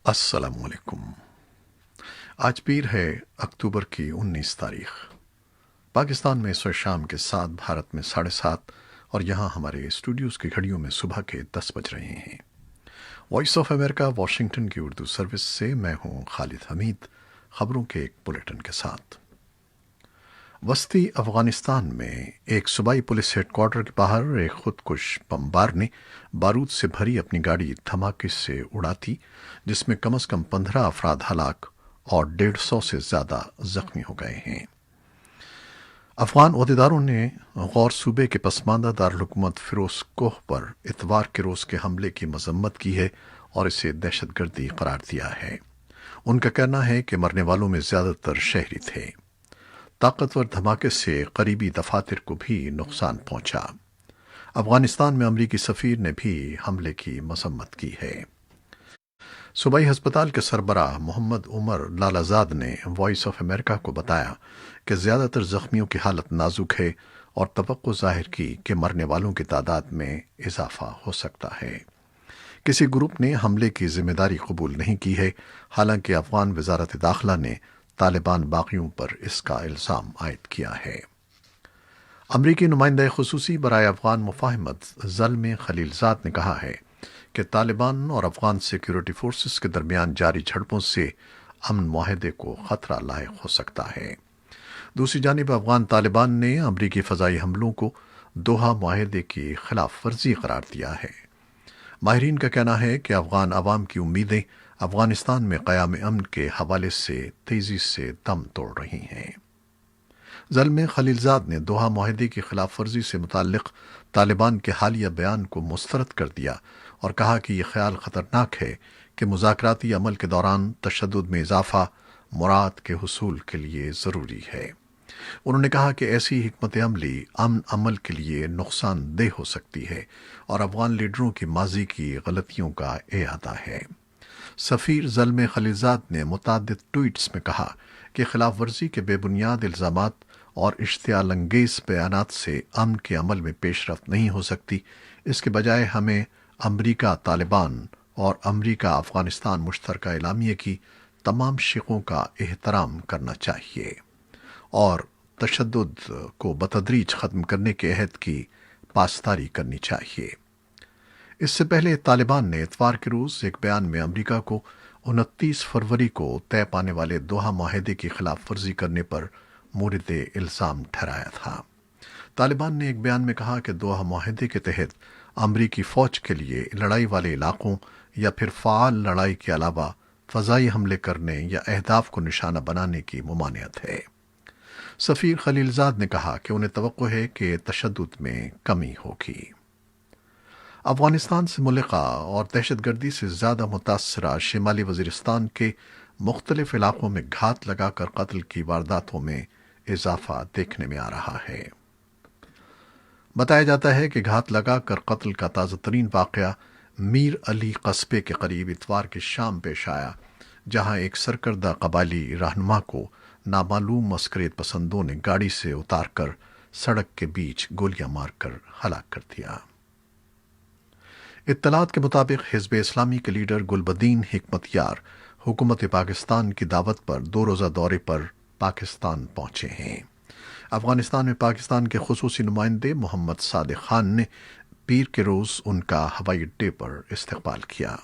السلام علیکم۔ آج پیر ہے اکتوبر کی 19 تاریخ۔ پاکستان میں اس وقت شام کے 7، بھارت میں 7:30، اور یہاں ہمارے اسٹوڈیوز کی گھڑیوں میں صبح کے 10 بج رہے ہیں۔ وائس آف امریکہ واشنگٹن کی اردو سروس سے میں ہوں خالد حمید، خبروں کے ایک بلیٹن کے ساتھ۔ وسطی افغانستان میں ایک صوبائی پولیس ہیڈ کوارٹر کے باہر ایک خودکش بمبار نے بارود سے بھری اپنی گاڑی دھماکے سے اڑا دی، جس میں کم از کم 15 افراد ہلاک اور 150 سے زیادہ زخمی ہو گئے ہیں۔ افغان عہدیداروں نے غور صوبے کے پسماندہ دارالحکومت فیروز کوہ پر اتوار کے روز کے حملے کی مذمت کی ہے اور اسے دہشت گردی قرار دیا ہے۔ ان کا کہنا ہے کہ مرنے والوں میں زیادہ تر شہری تھے۔ طاقتور دھماکے سے قریبی دفاتر کو بھی نقصان پہنچا۔ افغانستان میں امریکی سفیر نے بھی حملے کی مذمت کی ہے۔ صوبائی ہسپتال کے سربراہ محمد عمر لالازاد نے وائس آف امریکہ کو بتایا کہ زیادہ تر زخمیوں کی حالت نازک ہے اور توقع ظاہر کی کہ مرنے والوں کی تعداد میں اضافہ ہو سکتا ہے۔ کسی گروپ نے حملے کی ذمہ داری قبول نہیں کی ہے، حالانکہ افغان وزارت داخلہ نے طالبان باغیوں پر اس کا الزام عائد کیا ہے۔ امریکی نمائندہ خصوصی برائے افغان مفاہمت زلمے خلیلزاد نے کہا ہے کہ طالبان اور افغان سیکیورٹی فورسز کے درمیان جاری جھڑپوں سے امن معاہدے کو خطرہ لاحق ہو سکتا ہے۔ دوسری جانب افغان طالبان نے امریکی فضائی حملوں کو دوحہ معاہدے کی خلاف ورزی قرار دیا ہے۔ ماہرین کا کہنا ہے کہ افغان عوام کی امیدیں افغانستان میں قیام امن کے حوالے سے تیزی سے دم توڑ رہی ہیں۔ زلمے خلیلزاد نے دوحہ معاہدے کی خلاف ورزی سے متعلق طالبان کے حالیہ بیان کو مسترد کر دیا اور کہا کہ یہ خیال خطرناک ہے کہ مذاکراتی عمل کے دوران تشدد میں اضافہ مراد کے حصول کے لیے ضروری ہے۔ انہوں نے کہا کہ ایسی حکمت عملی امن عمل کے لیے نقصان دہ ہو سکتی ہے اور افغان لیڈروں کی ماضی کی غلطیوں کا اعادہ ہے۔ سفیر زلمے خلیلزاد نے متعدد ٹویٹس میں کہا کہ خلاف ورزی کے بے بنیاد الزامات اور اشتعال انگیز بیانات سے امن کے عمل میں پیش رفت نہیں ہو سکتی۔ اس کے بجائے ہمیں امریکہ طالبان اور امریکہ افغانستان مشترکہ اعلامیے کی تمام شقوں کا احترام کرنا چاہیے اور تشدد کو بتدریج ختم کرنے کے عہد کی پاسداری کرنی چاہیے۔ اس سے پہلے طالبان نے اتوار کے روز ایک بیان میں امریکہ کو 29 فروری کو طے پانے والے دوحہ معاہدے کی خلاف ورزی کرنے پر مورد الزام ٹھہرایا تھا۔ طالبان نے ایک بیان میں کہا کہ دوحہ معاہدے کے تحت امریکی فوج کے لیے لڑائی والے علاقوں یا پھر فعال لڑائی کے علاوہ فضائی حملے کرنے یا اہداف کو نشانہ بنانے کی ممانعت ہے۔ سفیر خلیلزاد نے کہا کہ انہیں توقع ہے کہ تشدد میں کمی ہوگی۔ افغانستان سے ملحقہ اور دہشت گردی سے زیادہ متاثرہ شمالی وزیرستان کے مختلف علاقوں میں گھات لگا کر قتل کی وارداتوں میں اضافہ دیکھنے میں آ رہا ہے۔ بتایا جاتا ہے کہ گھات لگا کر قتل کا تازہ ترین واقعہ میر علی قصبے کے قریب اتوار کی شام پیش آیا، جہاں ایک سرکردہ قبائلی رہنما کو نامعلوم عسکریت پسندوں نے گاڑی سے اتار کر سڑک کے بیچ گولیاں مار کر ہلاک کر دیا۔ اطلاعات کے مطابق حزب اسلامی کے لیڈر گلبدین حکمت یار حکومت پاکستان کی دعوت پر 2 روزہ دورے پر پاکستان پہنچے ہیں۔ افغانستان میں پاکستان کے خصوصی نمائندے محمد صادق خان نے پیر کے روز ان کا ہوائی اڈے پر استقبال کیا۔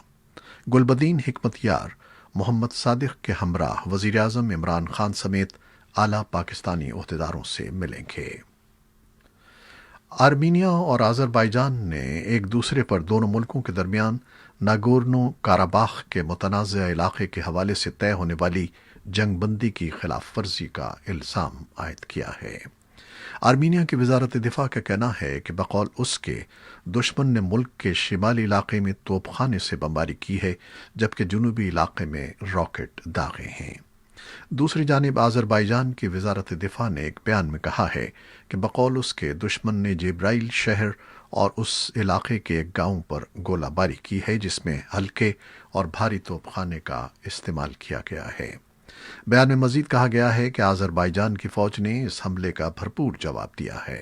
گلبدین حکمت یار محمد صادق کے ہمراہ وزیر اعظم عمران خان سمیت اعلیٰ پاکستانی عہدیداروں سے ملیں گے۔ آرمینیا اور آذربائیجان نے ایک دوسرے پر دونوں ملکوں کے درمیان ناگورنو کاراباخ کے متنازع علاقے کے حوالے سے طے ہونے والی جنگ بندی کی خلاف ورزی کا الزام عائد کیا ہے۔ آرمینیا کی وزارت دفاع کا کہنا ہے کہ بقول اس کے دشمن نے ملک کے شمالی علاقے میں توپ خانے سے بمباری کی ہے، جبکہ جنوبی علاقے میں راکٹ داغے ہیں۔ دوسری جانب آذربائیجان کی وزارت دفاع نے ایک بیان میں کہا ہے کہ بقول اس کے دشمن نے جبرائیل شہر اور اس علاقے کے ایک گاؤں پر گولہ باری کی ہے، جس میں ہلکے اور بھاری توپ خانے کا استعمال کیا گیا ہے۔ بیان میں مزید کہا گیا ہے کہ آذربائیجان کی فوج نے اس حملے کا بھرپور جواب دیا ہے۔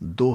2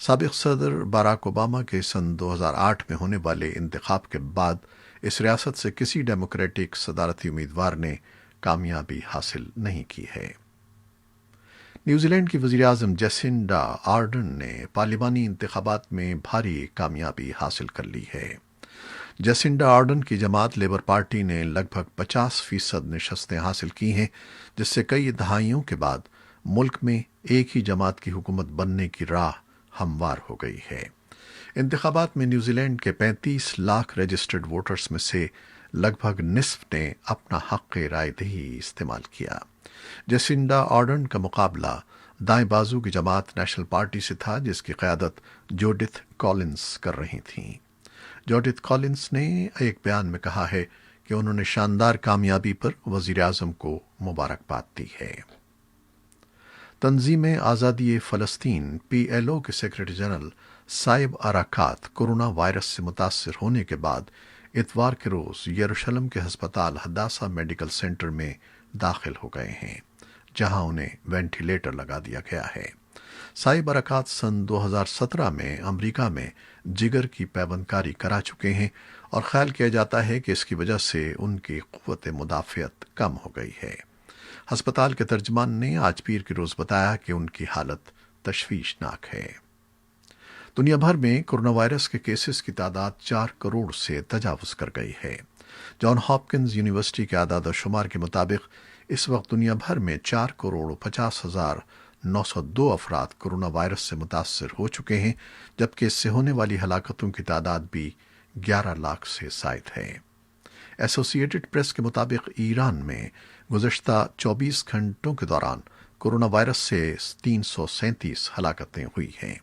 سابق صدر باراک اوباما کے سن 2008 میں ہونے والے انتخاب کے بعد اس ریاست سے کسی ڈیموکریٹک صدارتی امیدوار نے کامیابی حاصل نہیں کی ہے۔ نیوزی لینڈ کی وزیراعظم جیسنڈا آرڈن نے پارلیمانی انتخابات میں بھاری کامیابی حاصل کر لی ہے۔ جیسنڈا آرڈن کی جماعت لیبر پارٹی نے لگ بھگ 50% نشستیں حاصل کی ہیں، جس سے کئی دہائیوں کے بعد ملک میں ایک ہی جماعت کی حکومت بننے کی راہ ہموار ہو گئی ہے۔ انتخابات میں نیوزی لینڈ کے 35 لاکھ رجسٹرڈ ووٹرز میں سے لگ بھگ نصف نے اپنا حق رائے دہی استعمال کیا۔ جیسنڈا آرڈن کا مقابلہ دائیں بازو کی جماعت نیشنل پارٹی سے تھا، جس کی قیادت جوڈتھ کولنس کر رہی تھیں۔ جوڈتھ کولنس نے ایک بیان میں کہا ہے کہ انہوں نے شاندار کامیابی پر وزیر اعظم کو مبارکباد دی ہے۔ تنظیم آزادی فلسطین پی ایل او کے سیکرٹری جنرل سائب اراکات کورونا وائرس سے متاثر ہونے کے بعد اتوار کے روز یروشلم کے ہسپتال حداسہ میڈیکل سینٹر میں داخل ہو گئے ہیں، جہاں انہیں وینٹیلیٹر لگا دیا گیا ہے۔ سائب اراکات سن 2017 میں امریکہ میں جگر کی پیوند کاری کرا چکے ہیں اور خیال کیا جاتا ہے کہ اس کی وجہ سے ان کی قوت مدافعت کم ہو گئی ہے۔ ہسپتال کے ترجمان نے آج پیر کے روز بتایا کہ ان کی حالت تشویشناک ہے۔ دنیا بھر میں کورونا وائرس کے کیسز کی تعداد 4 کروڑ سے تجاوز کر گئی ہے۔ جان ہاپکنز یونیورسٹی کے اعداد و شمار کے مطابق اس وقت دنیا بھر میں 4,50,902 افراد کورونا وائرس سے متاثر ہو چکے ہیں، جبکہ اس سے ہونے والی ہلاکتوں کی تعداد بھی 11 لاکھ سے زائد ہے۔ ایسوسی ایٹڈ پریس کے مطابق ایران میں گزشتہ 24 گھنٹوں کے دوران کورونا وائرس سے 337 ہلاکتیں ہوئی ہیں۔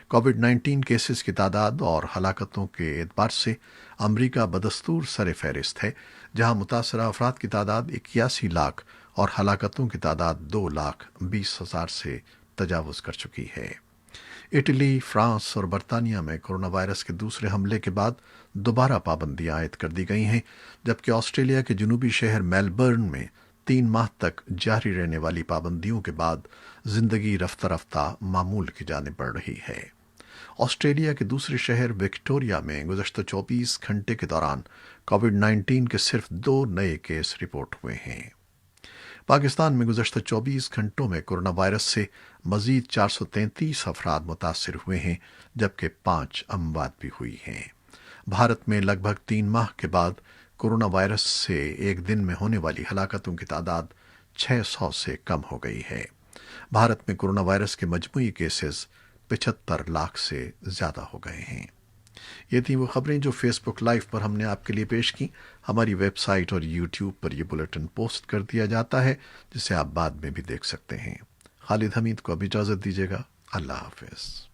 کووڈ 19 کیسز کی تعداد اور ہلاکتوں کے اعتبار سے امریکہ بدستور سر فہرست ہے، جہاں متاثرہ افراد کی تعداد 81 لاکھ اور ہلاکتوں کی تعداد 2,20,000 سے تجاوز کر چکی ہے۔ اٹلی، فرانس اور برطانیہ میں کورونا وائرس کے دوسرے حملے کے بعد دوبارہ پابندیاں عائد کر دی گئی ہیں، جبکہ آسٹریلیا کے جنوبی شہر میلبرن میں 3 ماہ تک جاری رہنے والی پابندیوں کے بعد زندگی رفتہ رفتہ معمول کی جانب بڑھ رہی ہے۔ آسٹریلیا کے دوسرے شہر وکٹوریا میں گزشتہ 24 گھنٹے کے دوران کووڈ 19 کے صرف 2 نئے کیس رپورٹ ہوئے ہیں۔ پاکستان میں گزشتہ 24 گھنٹوں میں کورونا وائرس سے مزید 433 افراد متاثر ہوئے ہیں، جبکہ 5 اموات بھی ہوئی ہیں۔ بھارت میں لگ بھگ 3 ماہ کے بعد کورونا وائرس سے ایک دن میں ہونے والی ہلاکتوں کی تعداد 600 سے کم ہو گئی ہے۔ بھارت میں کورونا وائرس کے مجموعی کیسز 75 لاکھ سے زیادہ ہو گئے ہیں۔ یہ تھیں وہ خبریں جو فیس بک لائیو پر ہم نے آپ کے لیے پیش کی۔ ہماری ویب سائٹ اور یوٹیوب پر یہ بلیٹن پوسٹ کر دیا جاتا ہے، جسے آپ بعد میں بھی دیکھ سکتے ہیں۔ خالد حمید کو اب اجازت دیجیے گا۔ اللہ حافظ۔